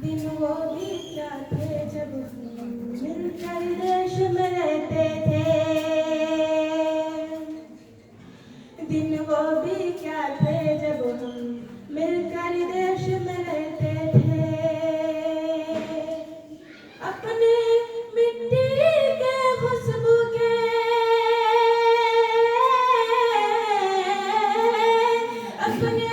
दिन वो भी क्या थे जब हम मिलकर देश में रहते थे। दिन वो भी क्या थे जब हम मिलकर देश में रहते थे। अपने मिट्टी के खुशबू के अपने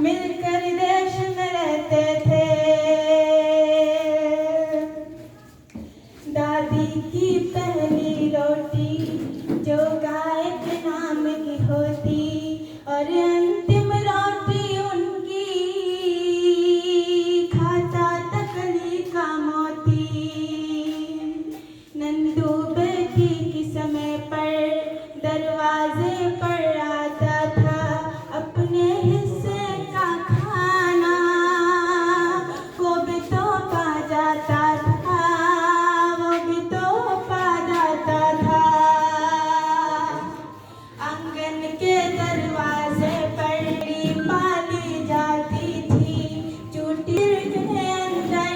मिलकर देश में रहते थे। दादी की पहली रोटी जो गाय के नाम की होती और अंतिम रोटी उनकी खाता तकली का मोती। नंदू बेटी की समय पर दरवाजे पर आता था अपने हिस्से का खाना, वो भी तो पा जाता था, वो भी तो पा जाता था। आंगन के दरवाजे पर पाली जाती थी, चूटी के अंदर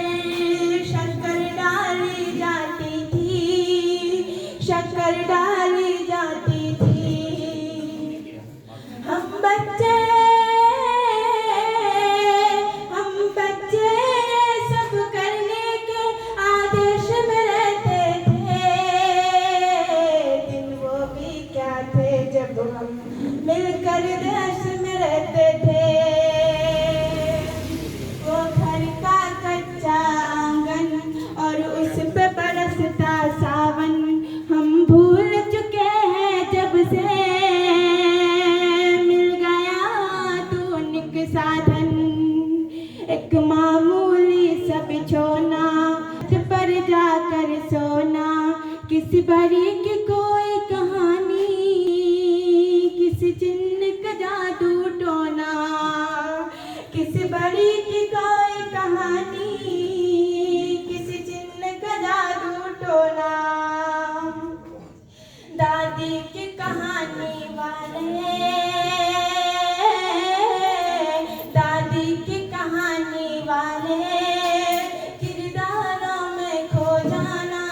शक्कर डाली जाती थी, शक्कर डाली जाती थी। हम बच्चे सब करने के आदेश में रहते थे। दिन वो भी क्या थे जब हम मिलकर देश में रहते थे। वो घर का कच्चा आंगन और उस पे बरसता सावन हम भूल चुके हैं जब से मिल गया आधुनिक साधन। एक मामूली सा बिछोना पर जाकर सोना, किसी बड़ी की कोई कहानी, किसी जिन्न का जादू टोना, किसी बड़ी की कोई कहानी, किसी जिन्न का जादू टोना। दादी की कहानी वाले, दादी की कहानी वाले किरदारों में खो जाना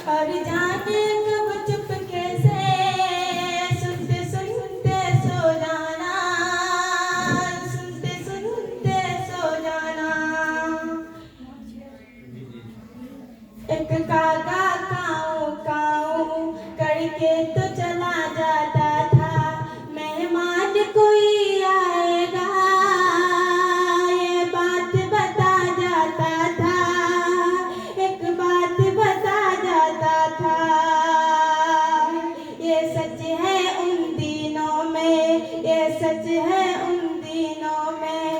और जाने कब चुपके से सुनते सुनते सो जाना, सुनते सुनते सो जाना। एक कागा काऊ काऊ करके तो चला जाता था, मेहमान कोई आएगा ये बात बता जाता था, एक बात बता जाता था। ये सच है उन दिनों में, ये सच है उन दिनों में,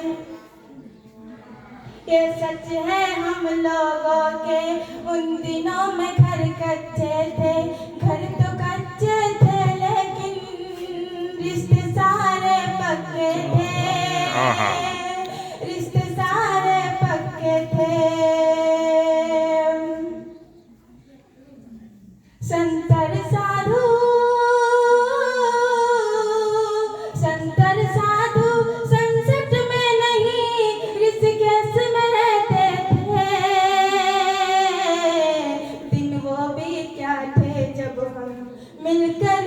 ये सच है हम लोगों के उन दिनों में। घर कच्चे थे, घर तो कच्चे थे, लेकिन रिश्ते सारे पक्के थे, रिश्ते सारे पक्के थे। संतर साधु, संतर साधु संसद में नहीं ऋषिकेश में रहते थे। दिन वो भी क्या थे जब हम मिलकर